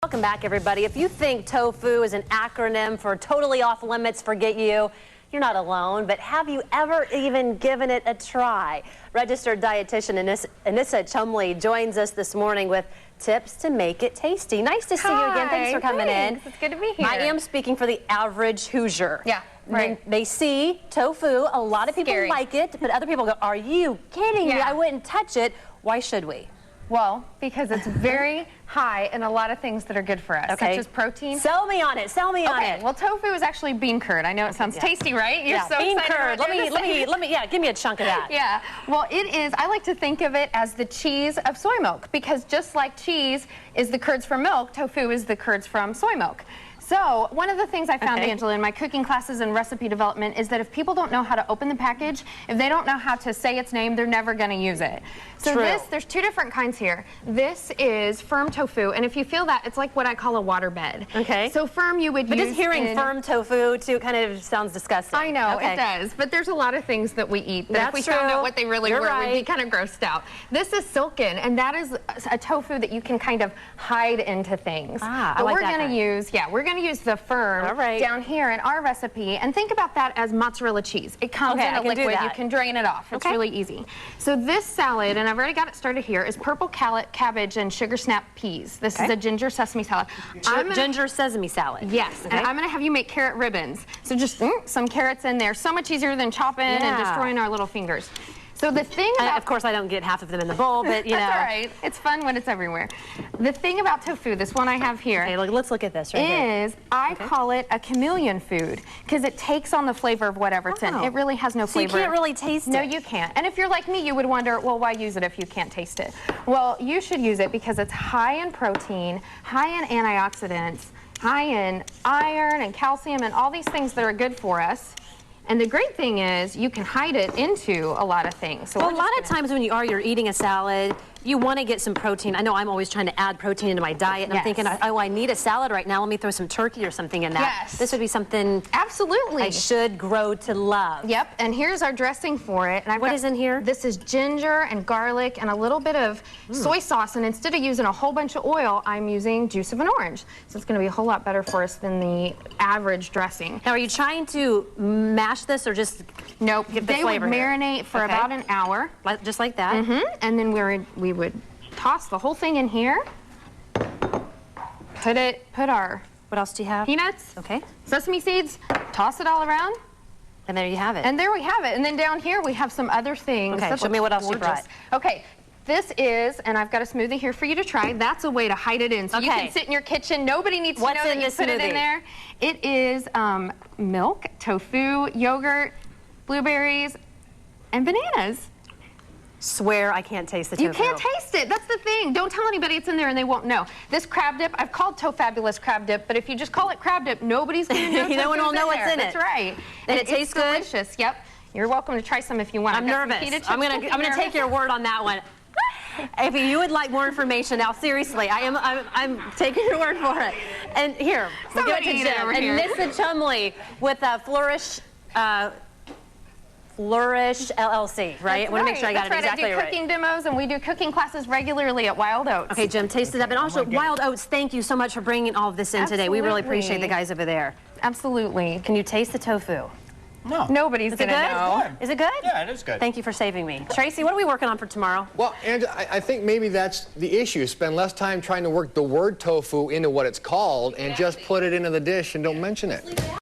Welcome back, everybody. If you think tofu is an acronym for totally off limits, forget you. You're not alone, but have you ever even given it a try? Registered dietitian Anissa Chumley joins us this morning with tips to make it tasty. Nice to see you again. Thanks for coming in. It's good to be here. I am speaking for the average Hoosier. Yeah, right. They see tofu. A lot of people like it, but other people go, are you kidding me? I wouldn't touch it. Why should we? Well, because it's very high in a lot of things that are good for us, such as protein. Sell me on it. Sell me on it. Well, tofu is actually bean curd. I know it sounds tasty, right? You're so bean excited. curd. Give me a chunk of that. Yeah. Well, it is. I like to think of it as the cheese of soy milk, because just like cheese is the curds from milk, tofu is the curds from soy milk. So one of the things I found, Angela, in my cooking classes and recipe development is that if people don't know how to open the package, if they don't know how to say its name, they're never going to use it. So there's two different kinds here. This is firm tofu, and if you feel that, it's like what I call a water bed. Okay. So firm you would use. But just hearing firm tofu too kind of sounds disgusting. I know, it does. But there's a lot of things that we eat that if we found out what they really were, we'd be kind of grossed out. This is silken, and that is a tofu that you can kind of hide into things. But we're going to use, we're going to use the firm down here in our recipe, and think about that as mozzarella cheese. It comes in a liquid. You can drain it off. It's really easy. So this salad, and I've already got it started here, is purple cabbage and sugar snap peas. This is a ginger sesame salad. Ginger sesame salad. Yes, and I'm going to have you make carrot ribbons. So just some carrots in there. So much easier than chopping and destroying our little fingers. So the thing about... Of course, I don't get half of them in the bowl, but, you know. That's all right. It's fun when it's everywhere. The thing about tofu, this one I have here... Okay, let's look at this right here. I call it a chameleon food, because it takes on the flavor of whatever it's in. It really has no flavor. So you can't really taste it. No, you can't. And if you're like me, you would wonder, well, why use it if you can't taste it? Well, you should use it because it's high in protein, high in antioxidants, high in iron and calcium and all these things that are good for us. And the great thing is you can hide it into a lot of things. So a lot of times when you're eating a salad, you want to get some protein. I know I'm always trying to add protein into my diet, and I'm thinking, oh, I need a salad right now. Let me throw some turkey or something in that. This would be something I should grow to love. Yep, and here's our dressing for it. And what is in here? This is ginger and garlic and a little bit of soy sauce, and instead of using a whole bunch of oil, I'm using juice of an orange. So it's going to be a whole lot better for us than the average dressing. Now, are you trying to mash this or just give the flavor? They would marinate for about an hour. Just like that? And then we would toss the whole thing in here. Put our... What else do you have? Peanuts. Okay. Sesame seeds. Toss it all around. And there you have it. And there we have it. And then down here we have some other things. Okay, show me what else you brought. Okay. This is, and I've got a smoothie here for you to try. That's a way to hide it in. So you can sit in your kitchen. Nobody needs to know that you put it in there. It is milk, tofu, yogurt, blueberries, and bananas. Swear I can't taste the tofu. You can't taste it. That's the thing. Don't tell anybody it's in there and they won't know. This crab dip, I've called Tofabulous crab dip, but if you just call it crab dip, nobody's going to know. No one will know what's in it. That's right. And it tastes good? Delicious. Yep. You're welcome to try some if you want. I'm nervous. I'm gonna take your word on that one. If you would like more information, now seriously, I'm taking your word for it. And here, we'll give it to Jim. And Anissa Chumley with Flourish. Flourish LLC, right? I want to make sure I got it exactly right. I do cooking demos, and we do cooking classes regularly at Wild Oats. Okay, Jim, taste it up. And also, Wild Oats, thank you so much for bringing all of this in today. We really appreciate the guys over there. Absolutely. Can you taste the tofu? No. Nobody's going to know. Is it good? Yeah, it is good. Thank you for saving me. Tracy, what are we working on for tomorrow? Well, Angela, I think maybe that's the issue. Spend less time trying to work the word tofu into what it's called and just put it into the dish and don't mention it.